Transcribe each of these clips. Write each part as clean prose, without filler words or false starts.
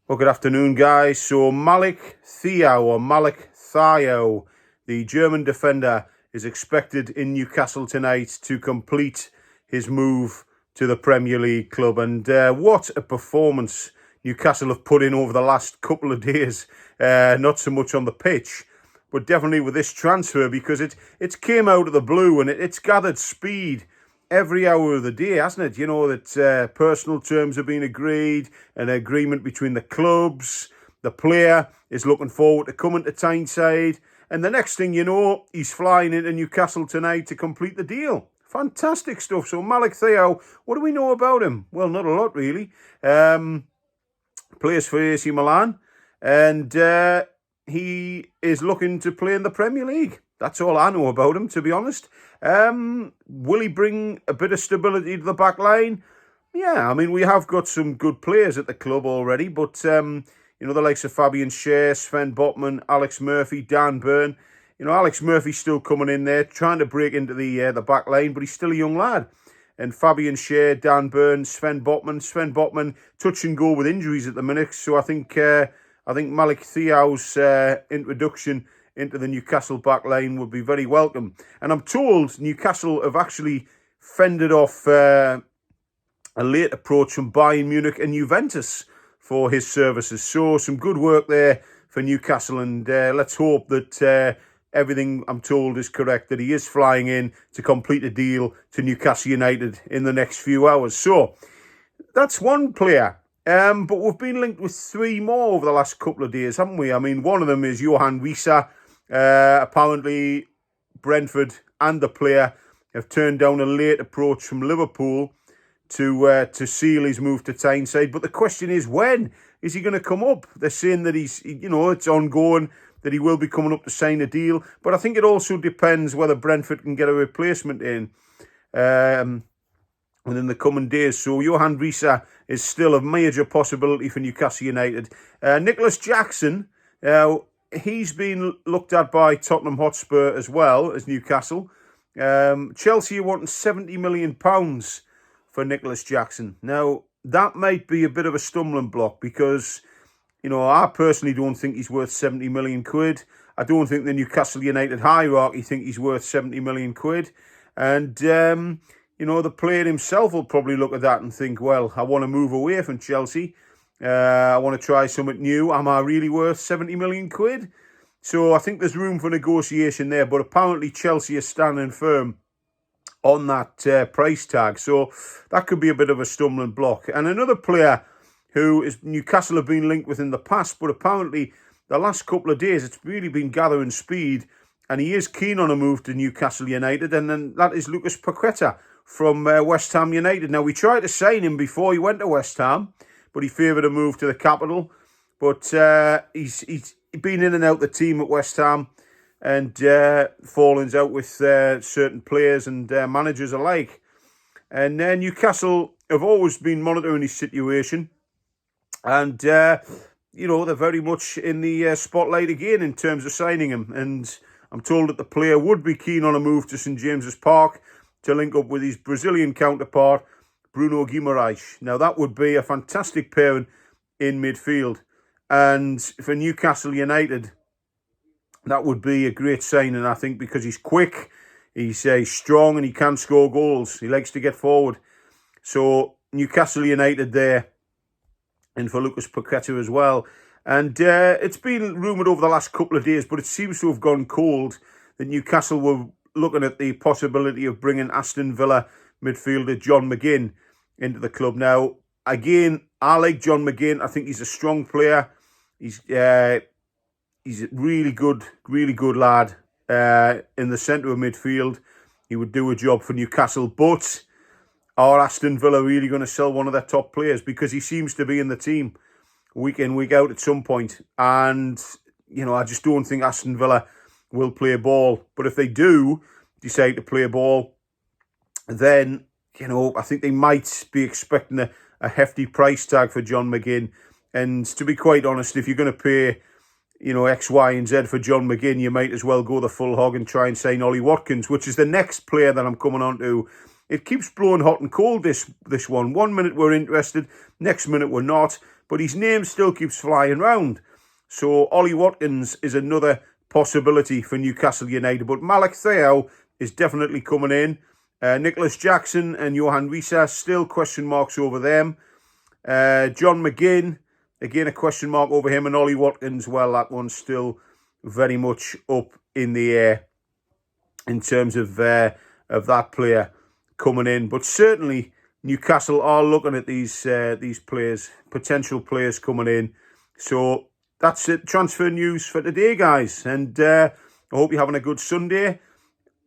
Well, good afternoon, guys. So Malik Thiaw, or Malik Thiaw, the German defender, is expected in Newcastle tonight to complete his move to the Premier League club. And what a performance Newcastle have put in over the last couple of days. Not so much on the pitch, but definitely with this transfer, because it came out of the blue and it's gathered speed every hour of the day, hasn't it? You know that personal terms have been agreed, an agreement between the clubs. The player is looking forward to coming to Tyneside, and the next thing you know, he's flying into Newcastle tonight to complete the deal. Fantastic stuff. So Malik Thiaw, what do we know about him? Well, not a lot really. Plays for AC Milan, and he is looking to play in the Premier League. That's all I know about him, to be honest. Will he bring a bit of stability to the back line? Yeah, I mean, we have got some good players at the club already, but, the likes of Fabian Schär, Sven Botman, Alex Murphy, Dan Burn. Alex Murphy's still coming in there, trying to break into the back line, but he's still a young lad. And Fabian Schär, Dan Burn, Sven Botman, touch and go with injuries at the minute. So I think Malik Thiaw's introduction into the Newcastle back line would be very welcome. And I'm told Newcastle have actually fended off a late approach from Bayern Munich and Juventus for his services. So some good work there for Newcastle, and let's hope that everything I'm told is correct, that he is flying in to complete a deal to Newcastle United in the next few hours. So that's one player. But we've been linked with three more over the last couple of days, haven't we? I mean, one of them is Johan Wissa. Apparently, Brentford and the player have turned down a late approach from Liverpool to seal his move to Tyneside. But the question is, when is he going to come up? They're saying that it's ongoing, that he will be coming up to sign a deal. But I think it also depends whether Brentford can get a replacement in within the coming days. So Johan Wissa is still a major possibility for Newcastle United. Nicholas Jackson, he's been looked at by Tottenham Hotspur as well as Newcastle. Chelsea are wanting £70 million for Nicholas Jackson. Now, that might be a bit of a stumbling block because, I personally don't think he's worth 70 million quid. I don't think the Newcastle United hierarchy think he's worth 70 million quid. And, the player himself will probably look at that and think, well, I want to move away from Chelsea. I want to try something new. Am I really worth 70 million quid? So I think there's room for negotiation there, but apparently Chelsea is standing firm on that price tag. So that could be a bit of a stumbling block. And another player who is Newcastle have been linked with in the past, but apparently the last couple of days it's really been gathering speed, and he is keen on a move to Newcastle United, and then that is Lucas Paqueta from West Ham United. Now, we tried to sign him before he went to West Ham, but he favoured a move to the capital. But he's been in and out the team at West Ham, and fallings out with certain players and managers alike. And Newcastle have always been monitoring his situation, and they're very much in the spotlight again in terms of signing him. And I'm told that the player would be keen on a move to St James's Park to link up with his Brazilian counterpart, Bruno Guimaraes. Now, that would be a fantastic pairing in midfield. And for Newcastle United, that would be a great signing, I think, because he's quick, he's strong, and he can score goals. He likes to get forward. So Newcastle United there, and for Lucas Paqueta as well. And it's been rumoured over the last couple of days, but it seems to have gone cold, that Newcastle were looking at the possibility of bringing Aston Villa midfielder John McGinn into the club. Now, again, I like John McGinn. I think he's a strong player. He's a really good lad in the centre of midfield. He would do a job for Newcastle. But are Aston Villa really going to sell one of their top players? Because he seems to be in the team week in, week out at some point. And, I just don't think Aston Villa will play ball. But if they do decide to play ball, then, I think they might be expecting a hefty price tag for John McGinn. And to be quite honest, if you're going to pay, X, Y, and Z for John McGinn, you might as well go the full hog and try and sign Ollie Watkins, which is the next player that I'm coming on to it keeps blowing hot and cold, this one. 1 minute we're interested, next minute we're not. But his name still keeps flying round. So Ollie Watkins is another possibility for Newcastle United. But Malik Thiaw is definitely coming in. Nicholas Jackson and Johan Risa, still question marks over them. John McGinn, again a question mark over him. And Ollie Watkins, well, that one's still very much up in the air in terms of that player coming in. But certainly Newcastle are looking at these players, potential players coming in. So that's it, transfer news for today, guys. And I hope you're having a good Sunday.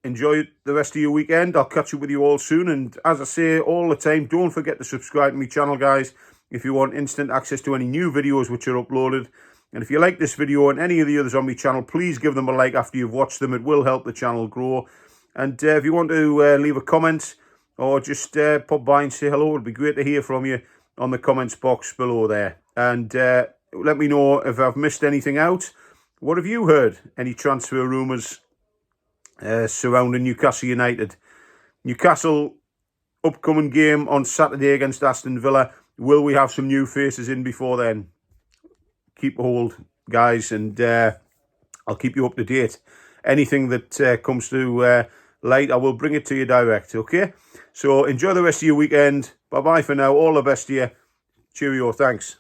Enjoy the rest of your weekend. I'll catch up with you all soon. And as I say all the time, don't forget to subscribe to my channel, guys, if you want instant access to any new videos which are uploaded. And if you like this video and any of the others on my channel, please give them a like after you've watched them. It will help the channel grow. And if you want to leave a comment or just pop by and say hello, it'd be great to hear from you on the comments box below there. And let me know if I've missed anything out. What have you heard? Any transfer rumours surrounding Newcastle United? Newcastle upcoming game on Saturday against Aston Villa. Will we have some new faces in before then? Keep a hold, guys, and I'll keep you up to date. Anything that comes to light, I will bring it to you direct, okay? So enjoy the rest of your weekend. Bye-bye for now. All the best to you. Cheerio. Thanks.